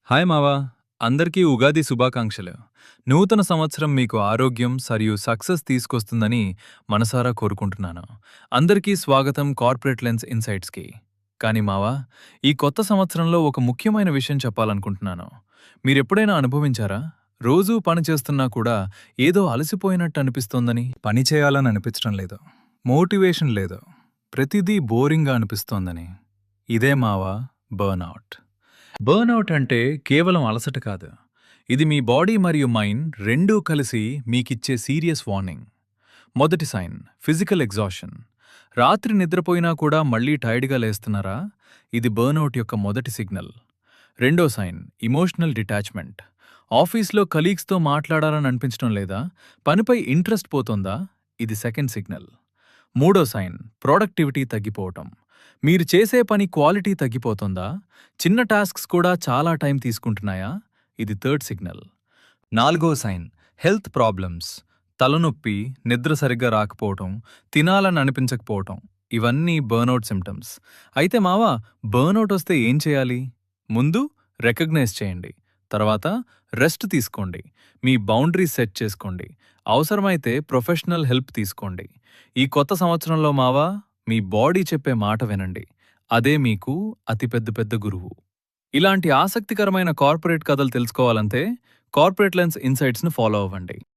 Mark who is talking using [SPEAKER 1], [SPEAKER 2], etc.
[SPEAKER 1] Hi మావా, అందరికీ ఉగాది శుభాకాంక్షలు. నూతన సంవత్సరం మీకు ఆరోగ్యం మరియు సక్సెస్ తీసుకొస్తుందని మనసారా కోరుకుంటున్నాను. అందరికీ స్వాగతం కార్పొరేట్ లెన్స్ ఇన్సైట్స్‌కి. కానీ మావా, ఈ కొత్త సంవత్సరంలో ఒక ముఖ్యమైన విషయం చెప్పాలనుకుంటున్నాను. మీరెప్పుడైనా అనుభవించారా? రోజూ పని చేస్తున్నా కూడా ఏదో అలసిపోయినట్టు అనిపిస్తోందని, పని చేయాలని అనిపించడం లేదు, మోటివేషన్ లేదు, ప్రతిదీ బోరింగ్‌గా అనిపిస్తోందని. ఇదే మావా బర్న్‌ఔట్. బర్న్ఔట్ అంటే కేవలం అలసట కాదు. ఇది మీ బాడీ మరియు మైండ్ రెండూ కలిసి మీకిచ్చే సీరియస్ వార్నింగ్. మొదటి సైన్ ఫిజికల్ ఎగ్జాషన్. రాత్రి నిద్రపోయినా కూడా మళ్ళీ టైర్డ్గా లేస్తున్నారా? ఇది బర్న్ఔట్ యొక్క మొదటి సిగ్నల్. రెండో సైన్ ఇమోషనల్ డిటాచ్మెంట్. ఆఫీస్లో కలీగ్స్తో మాట్లాడాలని అనిపించడం లేదా? పనిపై ఇంట్రెస్ట్ పోతోందా? ఇది సెకండ్ సిగ్నల్. మూడో సైన్ ప్రొడక్టివిటీ తగ్గిపోవటం. మీరు చేసే పని క్వాలిటీ తగ్గిపోతుందా? చిన్న టాస్క్స్ కూడా చాలా టైం తీసుకుంటున్నాయా? ఇది థర్డ్ సిగ్నల్. నాలుగో సైన్ హెల్త్ ప్రాబ్లమ్స్. తలనొప్పి, నిద్ర సరిగ్గా రాకపోవటం, తినాలని అనిపించకపోవటం, ఇవన్నీ బర్న్ఔట్ సిమ్టమ్స్. అయితే మావా, బర్న్ఔట్ వస్తే ఏం చేయాలి? ముందు రికగ్నైజ్ చేయండి. తర్వాత రెస్ట్ తీసుకోండి. మీ బౌండరీస్ సెట్ చేసుకోండి. అవసరమైతే ప్రొఫెషనల్ హెల్ప్ తీసుకోండి. ఈ కొత్త సంవత్సరంలో మావా, మీ బాడీ చెప్పే మాట వినండి. అదే మీకు అతిపెద్ద పెద్ద గురువు. ఇలాంటి ఆసక్తికరమైన కార్పొరేట్ కథలు తెలుసుకోవాలంటే కార్పొరేట్ లెన్స్ ఇన్సైట్స్ను ఫాలో అవ్వండి.